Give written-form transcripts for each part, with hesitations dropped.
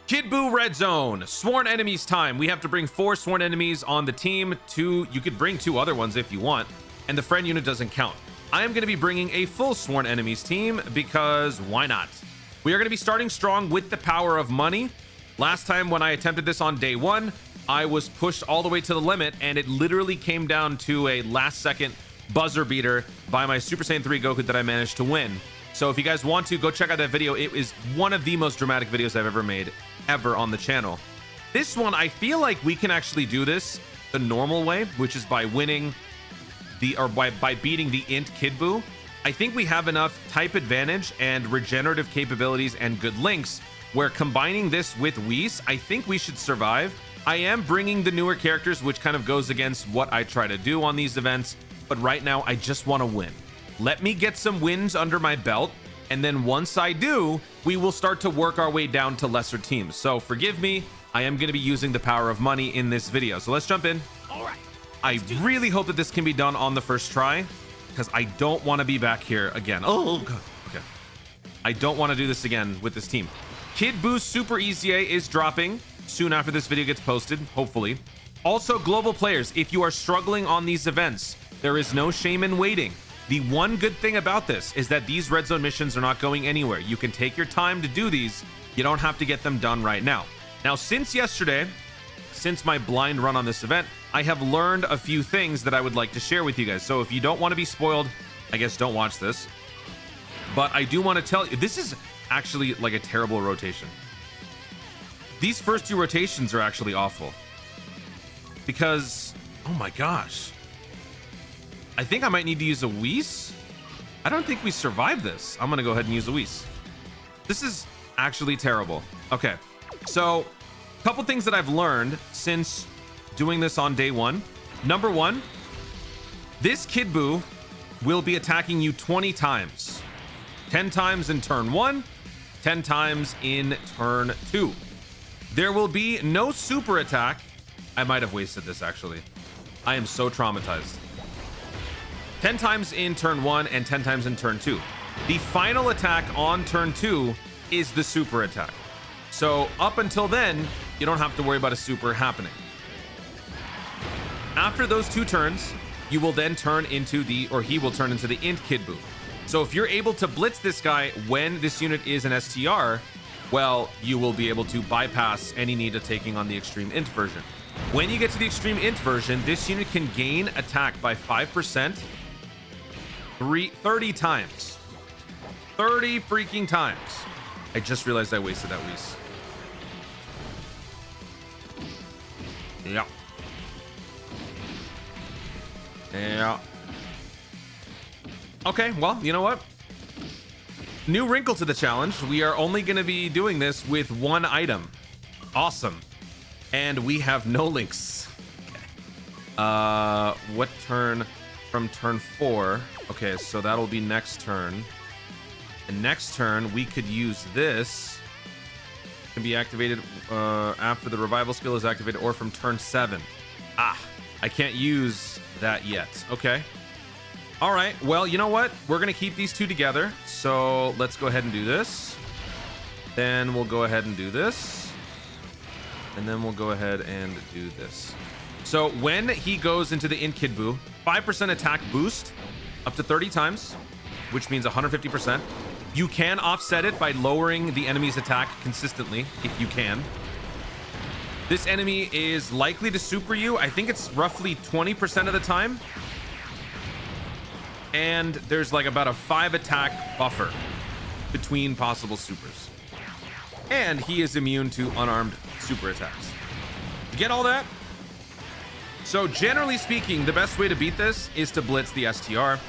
Kid Buu Red Zone, sworn enemies time. We have to bring 4 sworn enemies on the team. You could bring 2 other ones if you want, and the friend unit doesn't count. I am going to be bringing a full sworn enemies team because why not? We are going to be starting strong with the power of money. Last time when I attempted this on day 1, I was pushed all the way to the limit, and it literally came down to a last second buzzer beater by my Super Saiyan 3 Goku that I managed to win. So if you guys want to, go check out that video. It is one of the most dramatic videos I've ever made ever on the channel. This one, I feel like we can actually do this the normal way, which is by winning by beating the int Kid Buu. I think we have enough type advantage and regenerative capabilities and good links where combining this with Whis, I think we should survive. I am bringing the newer characters, which kind of goes against what I try to do on these events, but right now I just want to win. Let me get some wins under my belt, and then once I do, we will start to work our way down to lesser teams. So forgive me, I am going to be using the power of money in this video. So let's jump in. All right. I really hope that this can be done on the first try, because I don't want to be back here again. Oh, God. Okay. I don't want to do this again with this team. Kid Buu's Super EZA is dropping soon after this video gets posted, hopefully. Also, global players, if you are struggling on these events, there is no shame in waiting. The one good thing about this is that these red zone missions are not going anywhere. You can take your time to do these. You don't have to get them done right now. Now, since yesterday, since my blind run on this event, I have learned a few things that I would like to share with you guys. So if you don't want to be spoiled, I guess don't watch this. But I do want to tell you, this is actually like a terrible rotation. These first 2 rotations are actually awful. Because, oh my gosh. I think I might need to use a Whis. I don't think we survived this. I'm going to go ahead and use a Whis. This is actually terrible. Okay, so a couple things that I've learned since doing this on day 1. Number 1, this Kid Buu will be attacking you 20 times. 10 times in turn 1, 10 times in turn 2. There will be no super attack. I might have wasted this actually. I am so traumatized. 10 times in turn 1 and 10 times in turn 2. The final attack on turn 2 is the super attack. So up until then, you don't have to worry about a super happening. After those 2 turns, you will then turn into he will turn into the int Kid Buu. So if you're able to blitz this guy when this unit is an STR, well, you will be able to bypass any need of taking on the extreme int version. When you get to the extreme int version, this unit can gain attack by 5%. 30 times. 30 freaking times. I just realized I wasted that Whis. Yeah. Yeah. Okay, well, you know what? New wrinkle to the challenge. We are only going to be doing this with 1 item. Awesome. And we have no links. Okay. What turn? From turn 4. Okay, so that'll be next turn. And next turn, we could use this. It can be activated after the revival skill is activated or from turn 7. Ah, I can't use that yet. Okay. All right. Well, you know what? We're going to keep these 2 together. So let's go ahead and do this. Then we'll go ahead and do this. And then we'll go ahead and do this. So when he goes into the int Kid Buu, 5% attack boost up to 30 times, which means 150%. You can offset it by lowering the enemy's attack consistently, if you can. This enemy is likely to super you. I think it's roughly 20% of the time. And there's like about a 5 attack buffer between possible supers. And he is immune to unarmed super attacks. You get all that? So generally speaking, the best way to beat this is to blitz the STR.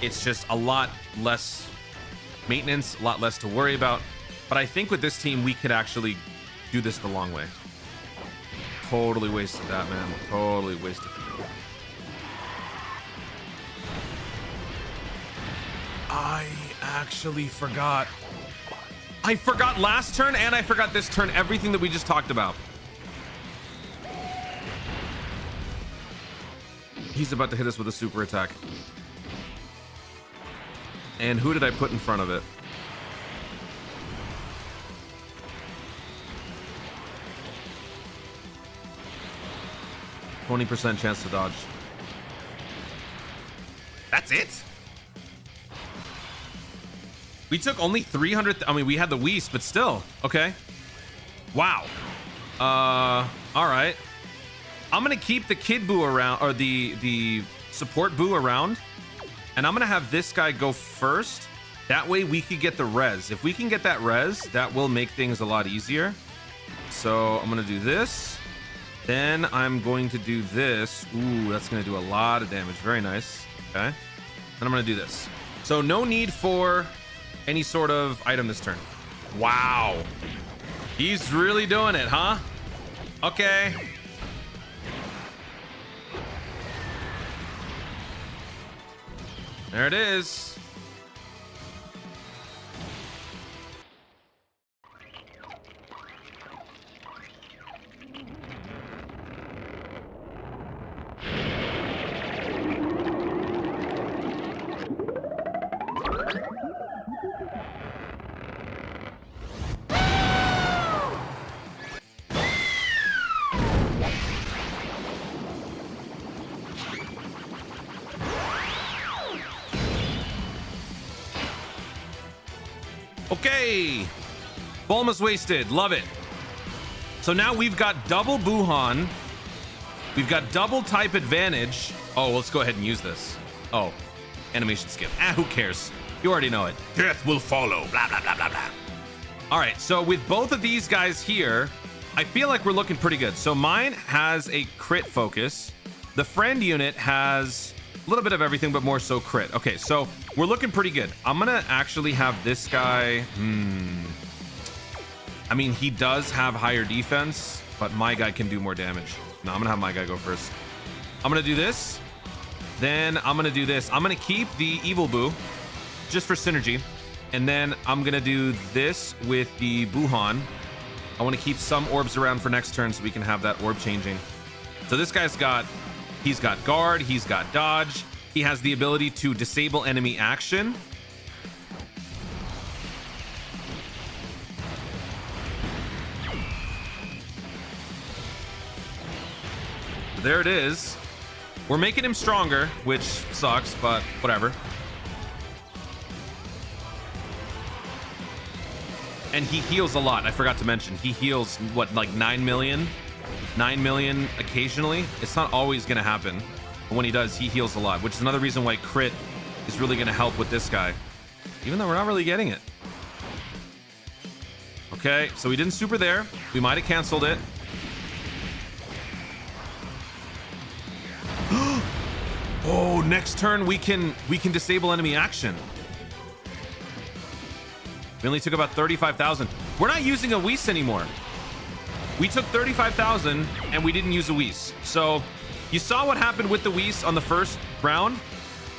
It's just a lot less maintenance, a lot less to worry about. But I think with this team, we could actually do this the long way. Totally wasted that, man. Totally wasted. I actually forgot. I forgot last turn and I forgot this turn, everything that we just talked about. He's about to hit us with a super attack. And who did I put in front of it? 20% chance to dodge. That's it? We took only 300. I mean, we had the Whis, but still. Okay. Wow. All right. I'm going to keep the Kid Boo around, or the support Boo around. And I'm going to have this guy go first. That way we could get the res. If we can get that res, that will make things a lot easier. So I'm going to do this. Then I'm going to do this. Ooh, that's going to do a lot of damage. Very nice. Okay. Then I'm going to do this. So no need for any sort of item this turn. Wow. He's really doing it, huh? Okay. There it is. Okay, Bulma's wasted. Love it. So now we've got double Buhan. We've got double type advantage. Oh, let's go ahead and use this. Oh, animation skip. Who cares? You already know it. Death will follow. Blah, blah, blah, blah, blah. All right, so with both of these guys here, I feel like we're looking pretty good. So mine has a crit focus. The friend unit has a little bit of everything, but more so crit. Okay, so we're looking pretty good. I'm gonna actually have this guy. I mean, he does have higher defense, but my guy can do more damage. No, I'm gonna have my guy go first. I'm gonna do this. Then I'm gonna do this. I'm gonna keep the evil Boo just for synergy. And then I'm gonna do this with the Buhan. I want to keep some orbs around for next turn so we can have that orb changing. So this guy's got, he's got guard, he's got dodge. He has the ability to disable enemy action. There it is. We're making him stronger, which sucks, but whatever. And he heals a lot. I forgot to mention, he heals what, like 9 million? 9 million occasionally. It's not always going to happen, but when he does, he heals a lot, which is another reason why crit is really going to help with this guy, even though we're not really getting it. Okay, so we didn't super there. We might have canceled it. Oh, next turn we can disable enemy action. We only took about 35,000. We're not using a Whis anymore. We took 35,000 and we didn't use a Whis. So you saw what happened with the Whis on the first round.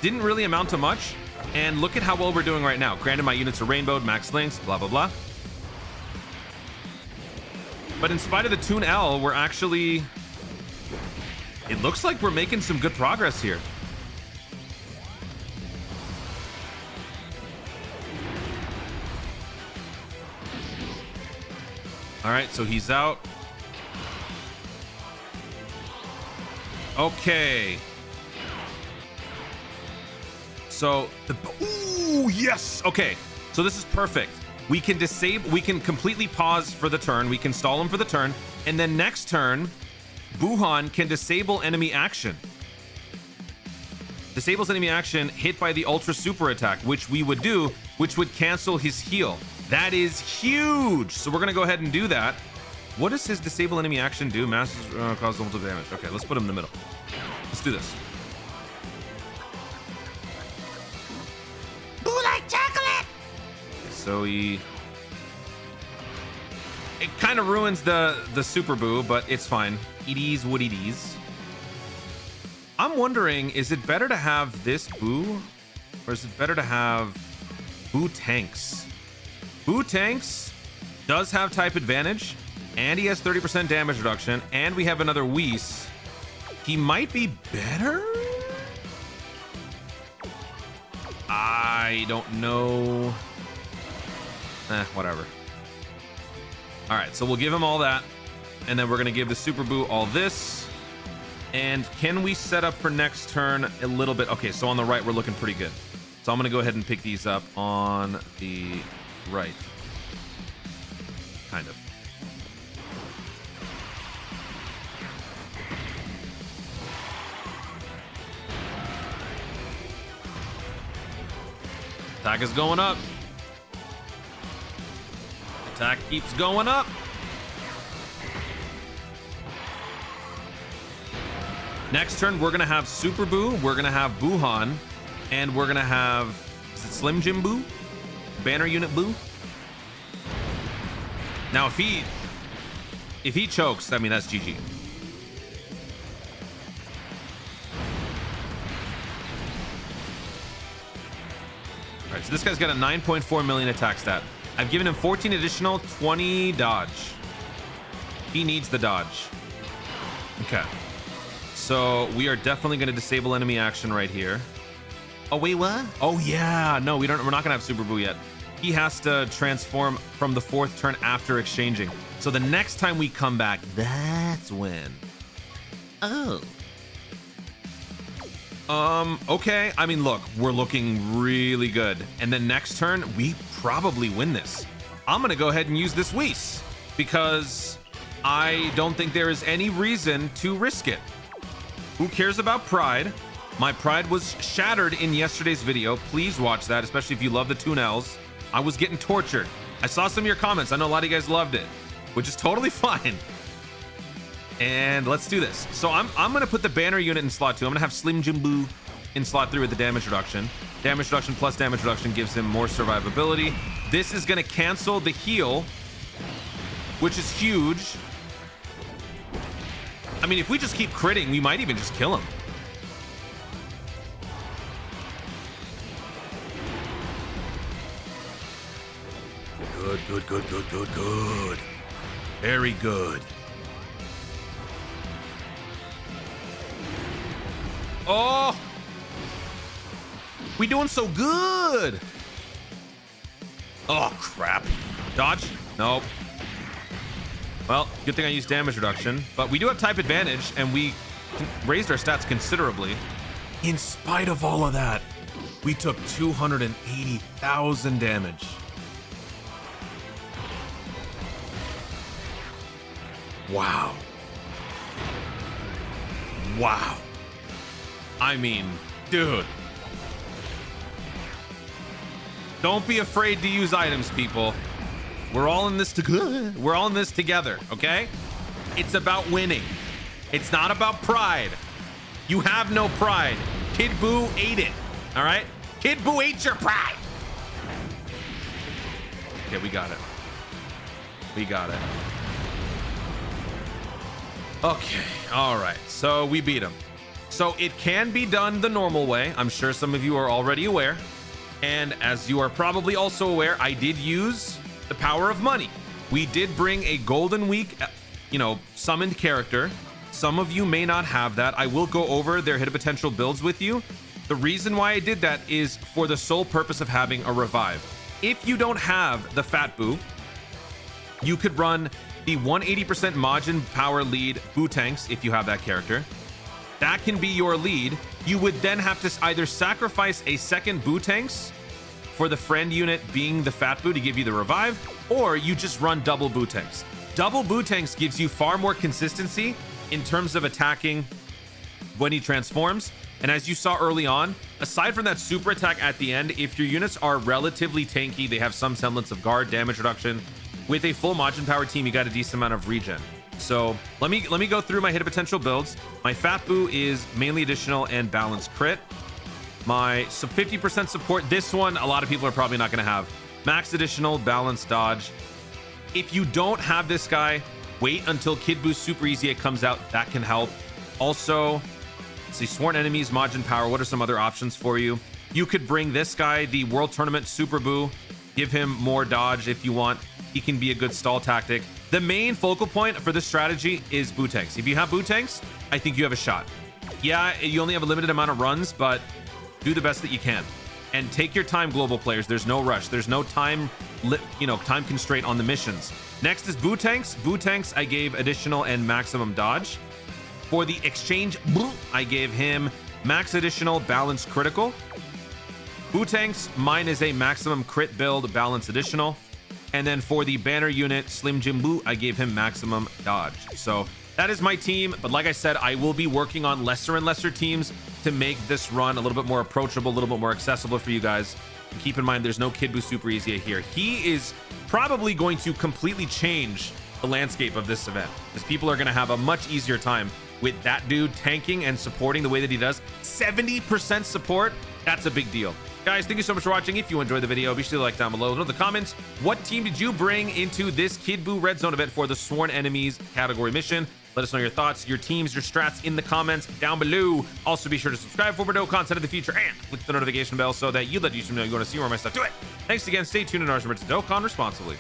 Didn't really amount to much. And look at how well we're doing right now. Granted, my units are rainbowed, max links, blah, blah, blah. But in spite of the Toon L, we're actually... It looks like we're making some good progress here. All right, so he's out. Okay. So the ooh, yes. Okay. So this is perfect. We can disable, we can completely pause for the turn. We can stall him for the turn, and then next turn, Buhan can disable enemy action. Disables enemy action hit by the ultra super attack, which we would do, which would cancel his heal. That is huge. So we're gonna go ahead and do that. What does his disable enemy action do? Masses cause multiple damage. Okay, let's put him in the middle. Let's do this. Who like chocolate? So it kind of ruins the super Boo, but it's fine. It is what it is. I'm wondering, is it better to have this Boo, or is it better to have Boo tanks? Boo tanks does have type advantage, and he has 30% damage reduction, and we have another Whis. He might be better? I don't know. Whatever. All right, so we'll give him all that, and then we're gonna give the Super Boo all this. And can we set up for next turn a little bit? Okay, so on the right, we're looking pretty good. So I'm going to go ahead and pick these up on the right. Kind of. Attack is going up. Attack keeps going up. Next turn, we're going to have Super Boo, we're going to have Buhan, and we're going to have, is it Slim Jim Boo? Banner Unit Boo? Now, if he chokes, I mean, that's GG. All right, so this guy's got a 9.4 million attack stat. I've given him 14 additional, 20 dodge. He needs the dodge. Okay. So we are definitely going to disable enemy action right here. Oh, wait, what? Oh, yeah. No, we're not going to have Super Boo yet. He has to transform from the 4th turn after exchanging. So the next time we come back, that's when. Oh. Okay. I mean, look, we're looking really good. And then next turn, we probably win this. I'm going to go ahead and use this Whis because I don't think there is any reason to risk it. Who cares about pride? My pride was shattered in yesterday's video. Please watch that, especially if you love the Toonels. I was getting tortured. I saw some of your comments. I know a lot of you guys loved it, which is totally fine. And let's do this. So I'm going to put the banner unit in slot 2. I'm going to have Slim Jim Boo in slot 3 with the damage reduction. Damage reduction plus damage reduction gives him more survivability. This is going to cancel the heal, which is huge. I mean, if we just keep critting, we might even just kill him. Good, good, good, good, good, good. Very good. Oh! We doing so good! Oh, crap. Dodge? Nope. Well, good thing I used damage reduction, but we do have type advantage, and we raised our stats considerably. In spite of all of that, we took 280,000 damage. Wow. Wow. I mean, dude. Don't be afraid to use items, people. We're all in this together. We're all in this together, okay? It's about winning. It's not about pride. You have no pride. Kid Boo ate it, all right? Kid Boo ate your pride. Okay, we got it. We got it. Okay, all right. So we beat him. So it can be done the normal way. I'm sure some of you are already aware. And as you are probably also aware, I did use the power of money. We did bring a Golden Week, summoned character. Some of you may not have that. I will go over their hit potential builds with you. The reason why I did that is for the sole purpose of having a revive. If you don't have the Fat Boo, you could run the 180% Majin power lead Boo Tanks if you have that character. That can be your lead. You would then have to either sacrifice a second Boo Tanks for the friend unit being the Fat Boo to give you the revive, or you just run double Boo Tanks. Double Boo Tanks gives you far more consistency in terms of attacking when he transforms. And as you saw early on, aside from that super attack at the end, if your units are relatively tanky, they have some semblance of guard damage reduction. With a full Majin power team, you got a decent amount of regen. So let me go through my hit potential builds. My Fat Boo is mainly additional and balanced crit. My 50% support, this one, a lot of people are probably not going to have. Max additional, balanced dodge. If you don't have this guy, wait until Kid Boo Super Easy comes out. That can help. Also, let's see, Sworn Enemies, Majin Power. What are some other options for you? You could bring this guy, the World Tournament Super Boo. Give him more dodge if you want. He can be a good stall tactic. The main focal point for this strategy is Boo Tanks. If you have Boo Tanks, I think you have a shot. Yeah, you only have a limited amount of runs, but do the best that you can. And take your time, global players. There's no rush. There's no time constraint on the missions. Next is Boo Tanks. Boo Tanks, I gave additional and maximum dodge. For the exchange, I gave him max additional balance critical. Bootanks, mine is a maximum crit build balance additional. And then for the banner unit, Slim Jimbo, I gave him maximum dodge. So that is my team. But like I said, I will be working on lesser and lesser teams to make this run a little bit more approachable, a little bit more accessible for you guys. And keep in mind, there's no Kid Buu Super Easy here. He is probably going to completely change the landscape of this event, because people are going to have a much easier time with that dude tanking and supporting the way that he does. 70% support, that's a big deal. Guys, thank you so much for watching. If you enjoyed the video, be sure to like down below. Know in the comments, what team did you bring into this Kid Buu Red Zone event for the Sworn Enemies category mission? Let us know your thoughts, your teams, your strats in the comments down below. Also, be sure to subscribe for more dope content in the future and click the notification bell so that you let YouTube know you want to see more of my stuff. Do it. Thanks again. Stay tuned and remember to Dokkan responsibly.